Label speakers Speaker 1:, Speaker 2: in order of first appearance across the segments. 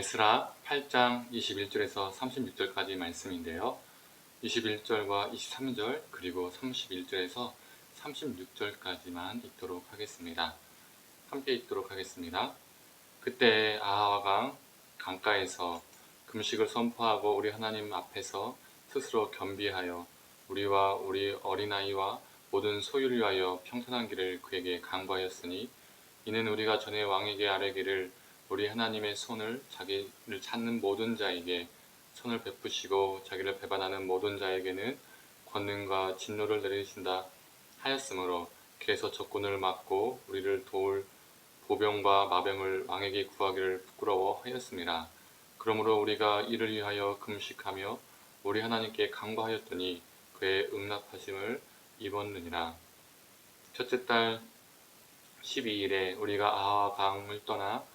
Speaker 1: 에스라 8장 21절에서 36절까지 말씀인데요. 21절과 23절 그리고 31절에서 36절까지만 읽도록 하겠습니다. 함께 읽도록 하겠습니다. 그때 아하와가 강가에서 금식을 선포하고 우리 하나님 앞에서 스스로 겸비하여 우리와 우리 어린아이와 모든 소유를 위하여 평탄한 길을 그에게 강구하였으니 이는 우리가 전에 왕에게 아뢰기를 우리 하나님의 손을 자기를 찾는 모든 자에게 손을 베푸시고 자기를 배반하는 모든 자에게는 권능과 진노를 내리신다 하였으므로 길에서 적군을 막고 우리를 도울 보병과 마병을 왕에게 구하기를 부끄러워하였습니다. 그러므로 우리가 이를 위하여 금식하며 우리 하나님께 간구하였더니 그의 응답하심을 입었느니라. 첫째 달 12일에 우리가 아하 강을 떠나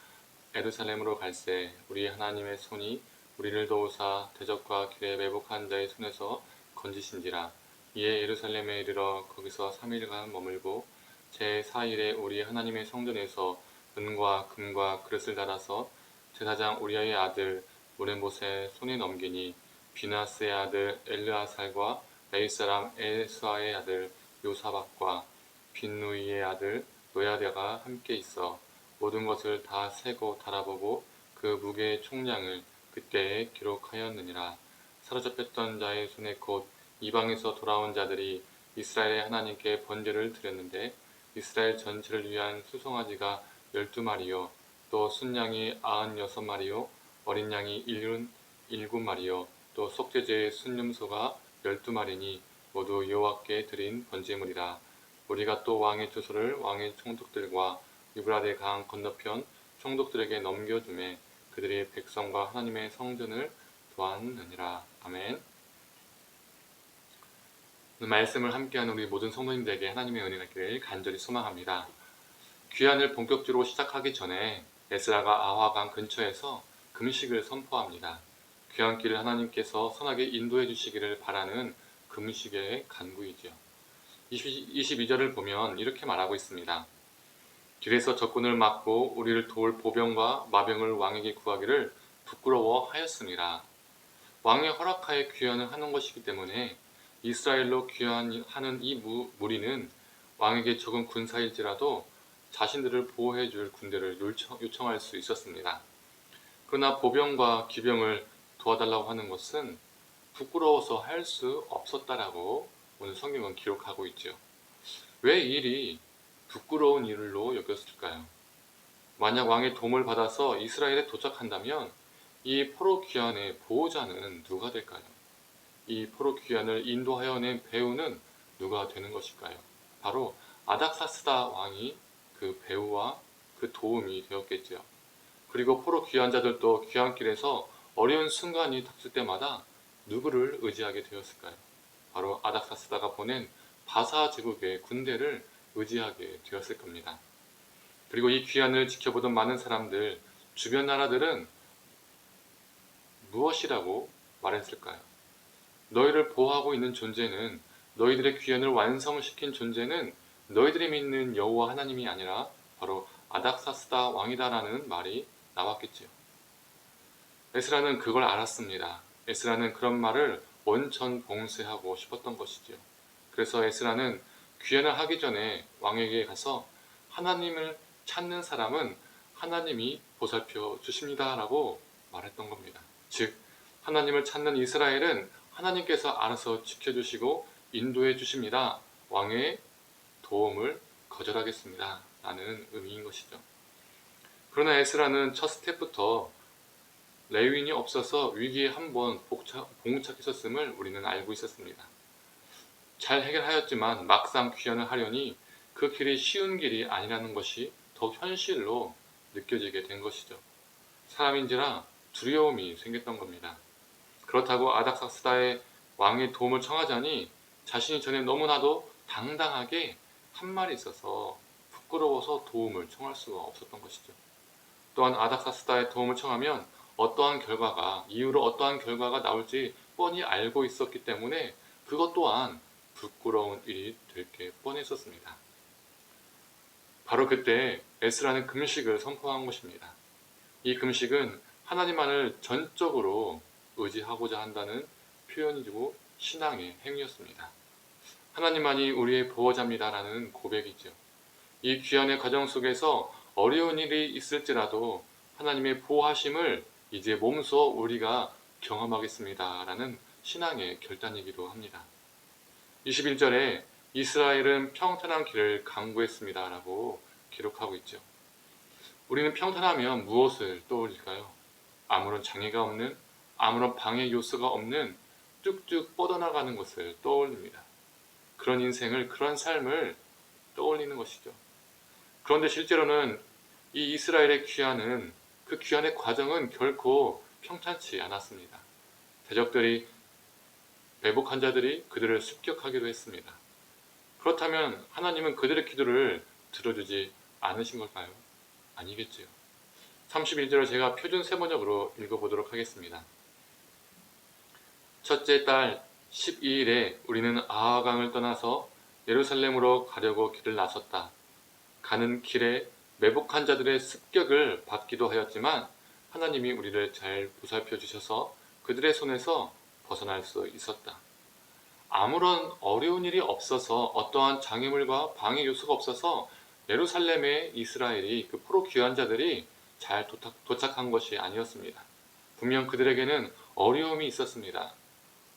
Speaker 1: 예루살렘으로 갈새 우리 하나님의 손이 우리를 도우사 대적과 길에 매복한 자의 손에서 건지신지라. 이에 예루살렘에 이르러 거기서 3일간 머물고 제4일에 우리 하나님의 성전에서 은과 금과 그릇을 달아서 제사장 우리아의 아들 모레못의 손에 넘기니 비나스의 아들 엘르아살과 레위 사람 에스아의 아들 요사박과 빈누이의 아들 노야다가 함께 있어 모든 것을 다 세고 달아보고 그 무게의 총량을 그때에 기록하였느니라. 사로잡혔던 자의 손에 곧 이방에서 돌아온 자들이 이스라엘의 하나님께 번제를 드렸는데 이스라엘 전체를 위한 수송아지가 12마리요 또 순양이 96마리요 어린 양이 77마리요 또 속죄제의 순념소가 12마리니 모두 여호와께 드린 번제물이라. 우리가 또 왕의 주소를 왕의 총독들과 유브라데 강 건너편 총독들에게 넘겨주매 그들이 백성과 하나님의 성전을 도왔느니라. 아멘. 오늘 말씀을 함께하는 우리 모든 성도님들에게 하나님의 은혜가 있기를 간절히 소망합니다. 귀환을 본격적으로 시작하기 전에 에스라가 아하강 근처에서 금식을 선포합니다. 귀환길을 하나님께서 선하게 인도해 주시기를 바라는 금식의 간구이죠. 22절을 보면 이렇게 말하고 있습니다. 길에서 적군을 막고 우리를 도울 보병과 마병을 왕에게 구하기를 부끄러워하였습니다. 왕의 허락하에 귀환을 하는 것이기 때문에 이스라엘로 귀환하는 이 무리는 왕에게 적은 군사일지라도 자신들을 보호해 줄 군대를 요청할 수 있었습니다. 그러나 보병과 기병을 도와달라고 하는 것은 부끄러워서 할 수 없었다라고 오늘 성경은 기록하고 있죠. 왜 이 일이 부끄러운 일로 여겼을까요? 만약 왕의 도움을 받아서 이스라엘에 도착한다면 이 포로 귀환의 보호자는 누가 될까요? 이 포로 귀환을 인도하여 낸 배우는 누가 되는 것일까요? 바로 아닥사스다 왕이 그 배우와 그 도움이 되었겠죠. 그리고 포로 귀환자들도 귀환길에서 어려운 순간이 닥칠 때마다 누구를 의지하게 되었을까요? 바로 아닥사스다가 보낸 바사 제국의 군대를 의지하게 되었을 겁니다. 그리고 이 귀환을 지켜보던 많은 사람들, 주변 나라들은 무엇이라고 말했을까요? 너희를 보호하고 있는 존재는, 너희들의 귀환을 완성시킨 존재는 너희들이 믿는 여호와 하나님이 아니라 바로 아닥사스다 왕이다라는 말이 나왔겠지요. 에스라는 그걸 알았습니다. 에스라는 그런 말을 원천 봉쇄하고 싶었던 것이지요. 그래서 에스라는 귀환을 하기 전에 왕에게 가서 하나님을 찾는 사람은 하나님이 보살펴 주십니다 라고 말했던 겁니다. 즉 하나님을 찾는 이스라엘은 하나님께서 알아서 지켜주시고 인도해 주십니다. 왕의 도움을 거절하겠습니다 라는 의미인 것이죠. 그러나 에스라는 첫 스텝부터 레위인이 없어서 위기에 한번 봉착했었음을 우리는 알고 있었습니다. 잘 해결하였지만 막상 귀환을 하려니 그 길이 쉬운 길이 아니라는 것이 더욱 현실로 느껴지게 된 것이죠. 사람인지라 두려움이 생겼던 겁니다. 그렇다고 아닥사스다의 왕의 도움을 청하자니 자신이 전에 너무나도 당당하게 한 말이 있어서 부끄러워서 도움을 청할 수가 없었던 것이죠. 또한 아닥사스다의 도움을 청하면 이후로 어떠한 결과가 나올지 뻔히 알고 있었기 때문에 그것 또한 부끄러운 일이 될 게 뻔했었습니다. 바로 그때 에스라는 금식을 선포한 것입니다. 이 금식은 하나님만을 전적으로 의지하고자 한다는 표현이고 신앙의 행위였습니다. 하나님만이 우리의 보호자입니다라는 고백이죠. 이 귀환의 과정 속에서 어려운 일이 있을지라도 하나님의 보호하심을 이제 몸소 우리가 경험하겠습니다라는 신앙의 결단이기도 합니다. 21절에 이스라엘은 평탄한 길을 강구했습니다라고 기록하고 있죠. 우리는 평탄하면 무엇을 떠올릴까요? 아무런 장애가 없는, 아무런 방해 요소가 없는 뚝뚝 뻗어나가는 것을 떠올립니다. 그런 인생을, 그런 삶을 떠올리는 것이죠. 그런데 실제로는 이 이스라엘의 귀환은, 그 귀환의 과정은 결코 평탄치 않았습니다. 대적들이, 매복한 자들이 그들을 습격하기도 했습니다. 그렇다면 하나님은 그들의 기도를 들어주지 않으신 걸까요? 아니겠지요. 31절을 제가 표준 세번역으로 읽어보도록 하겠습니다. 첫째 달 12일에 우리는 아하강을 떠나서 예루살렘으로 가려고 길을 나섰다. 가는 길에 매복한 자들의 습격을 받기도 하였지만 하나님이 우리를 잘 보살펴 주셔서 그들의 손에서 벗어날 수 있었다. 아무런 어려운 일이 없어서, 어떠한 장애물과 방해 요소가 없어서 예루살렘의 이스라엘이, 그 포로 귀환자들이 잘 도착한 것이 아니었습니다. 분명 그들에게는 어려움이 있었습니다.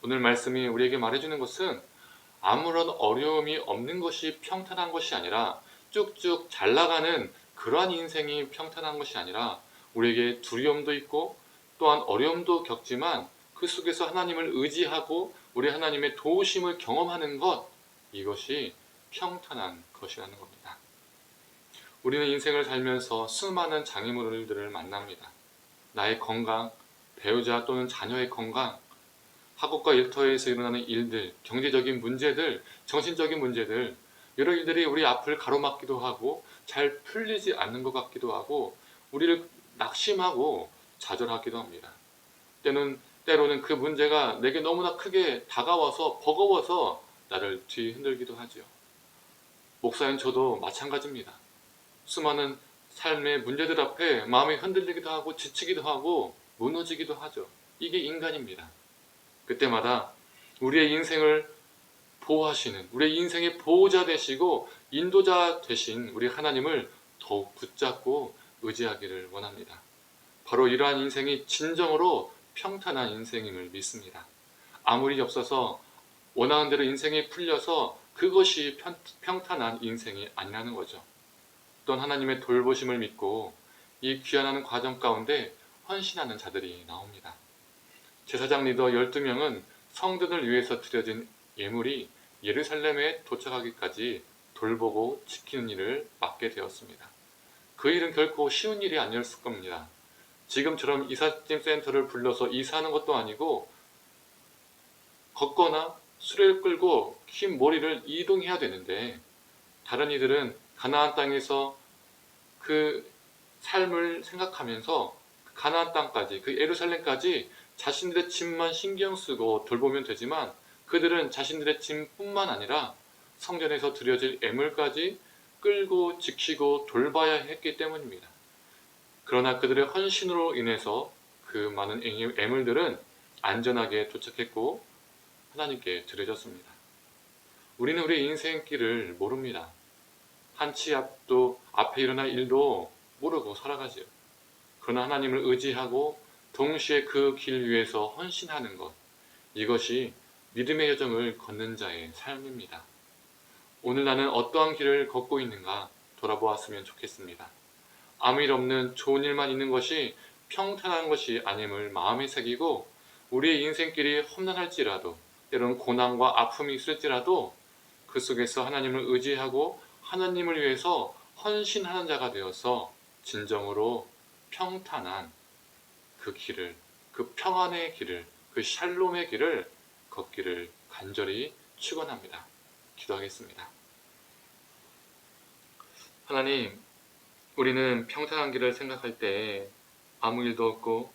Speaker 1: 오늘 말씀이 우리에게 말해주는 것은 아무런 어려움이 없는 것이 평탄한 것이 아니라, 쭉쭉 잘 나가는 그러한 인생이 평탄한 것이 아니라, 우리에게 두려움도 있고 또한 어려움도 겪지만 그 속에서 하나님을 의지하고 우리 하나님의 도우심을 경험하는 것, 이것이 평탄한 것이라는 겁니다. 우리는 인생을 살면서 수많은 장애물들을 만납니다. 나의 건강, 배우자 또는 자녀의 건강, 학업과 일터에서 일어나는 일들, 경제적인 문제들, 정신적인 문제들, 이런 일들이 우리 앞을 가로막기도 하고 잘 풀리지 않는 것 같기도 하고 우리를 낙심하고 좌절하기도 합니다. 때로는 그 문제가 내게 너무나 크게 다가와서 버거워서 나를 뒤흔들기도 하죠. 목사인 저도 마찬가지입니다. 수많은 삶의 문제들 앞에 마음이 흔들리기도 하고 지치기도 하고 무너지기도 하죠. 이게 인간입니다. 그때마다 우리의 인생을 보호하시는, 우리의 인생의 보호자 되시고 인도자 되신 우리 하나님을 더욱 붙잡고 의지하기를 원합니다. 바로 이러한 인생이 진정으로 평탄한 인생임을 믿습니다. 아무 일이 없어서 원하는 대로 인생이 풀려서 그것이 평탄한 인생이 아니라는 거죠. 또한 하나님의 돌보심을 믿고 이 귀환하는 과정 가운데 헌신하는 자들이 나옵니다. 제사장 리더 12명은 성전을 위해서 드려진 예물이 예루살렘에 도착하기까지 돌보고 지키는 일을 맡게 되었습니다. 그 일은 결코 쉬운 일이 아니었을 겁니다. 지금처럼 이삿짐 센터를 불러서 이사하는 것도 아니고 걷거나 수레를 끌고 긴 머리를 이동해야 되는데, 다른 이들은 가나안 땅에서 그 삶을 생각하면서 가나안 땅까지, 그 예루살렘까지 자신들의 짐만 신경 쓰고 돌보면 되지만 그들은 자신들의 짐뿐만 아니라 성전에서 드려질 예물까지 끌고 지키고 돌봐야 했기 때문입니다. 그러나 그들의 헌신으로 인해서 그 많은 예물들은 안전하게 도착했고 하나님께 드려졌습니다. 우리는 우리의 인생길을 모릅니다. 한 치 앞도, 앞에 일어날 일도 모르고 살아가지요. 그러나 하나님을 의지하고 동시에 그 길 위에서 헌신하는 것, 이것이 믿음의 여정을 걷는 자의 삶입니다. 오늘 나는 어떠한 길을 걷고 있는가 돌아보았으면 좋겠습니다. 아무 일 없는 좋은 일만 있는 것이 평탄한 것이 아님을 마음에 새기고, 우리의 인생길이 험난할지라도, 때로는 고난과 아픔이 있을지라도 그 속에서 하나님을 의지하고 하나님을 위해서 헌신하는 자가 되어서 진정으로 평탄한 그 길을, 그 평안의 길을, 그 샬롬의 길을 걷기를 간절히 축원합니다. 기도하겠습니다. 하나님, 우리는 평탄한 길을 생각할 때 아무 일도 없고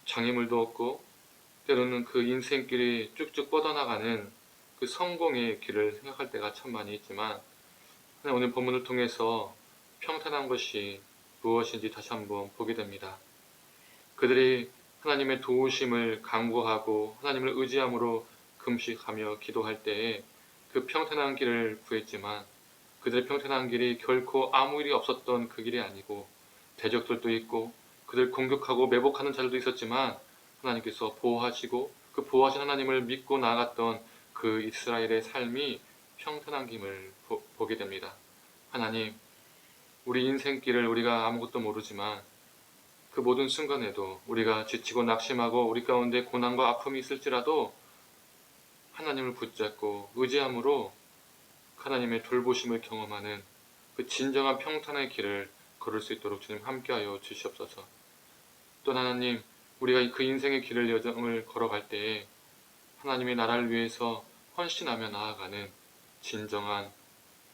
Speaker 1: 장애물도 없고 때로는 그 인생길이 쭉쭉 뻗어나가는 그 성공의 길을 생각할 때가 참 많이 있지만, 오늘 본문을 통해서 평탄한 것이 무엇인지 다시 한번 보게 됩니다. 그들이 하나님의 도우심을 간구하고 하나님을 의지함으로 금식하며 기도할 때에 그 평탄한 길을 구했지만 그들의 평탄한 길이 결코 아무 일이 없었던 그 길이 아니고 대적들도 있고 그들 공격하고 매복하는 자들도 있었지만 하나님께서 보호하시고 그 보호하신 하나님을 믿고 나아갔던 그 이스라엘의 삶이 평탄한 길을 보게 됩니다. 하나님, 우리 인생길을 우리가 아무것도 모르지만 그 모든 순간에도 우리가 지치고 낙심하고 우리 가운데 고난과 아픔이 있을지라도 하나님을 붙잡고 의지함으로 하나님의 돌보심을 경험하는 그 진정한 평탄의 길을 걸을 수 있도록 주님 함께하여 주시옵소서. 또 하나님, 우리가 그 인생의 길을 여정을 걸어갈 때에 하나님의 나라를 위해서 헌신하며 나아가는 진정한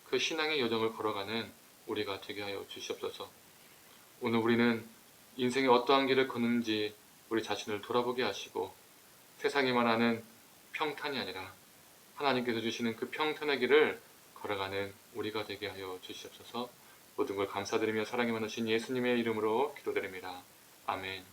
Speaker 1: 그 신앙의 여정을 걸어가는 우리가 되게 하여 주시옵소서. 오늘 우리는 인생의 어떠한 길을 걷는지 우리 자신을 돌아보게 하시고 세상이 말하는 평탄이 아니라 하나님께서 주시는 그 평탄의 길을 걸어가는 우리가 되게 하여 주시옵소서. 모든 걸 감사드리며 사랑이 많으신 예수님의 이름으로 기도드립니다. 아멘.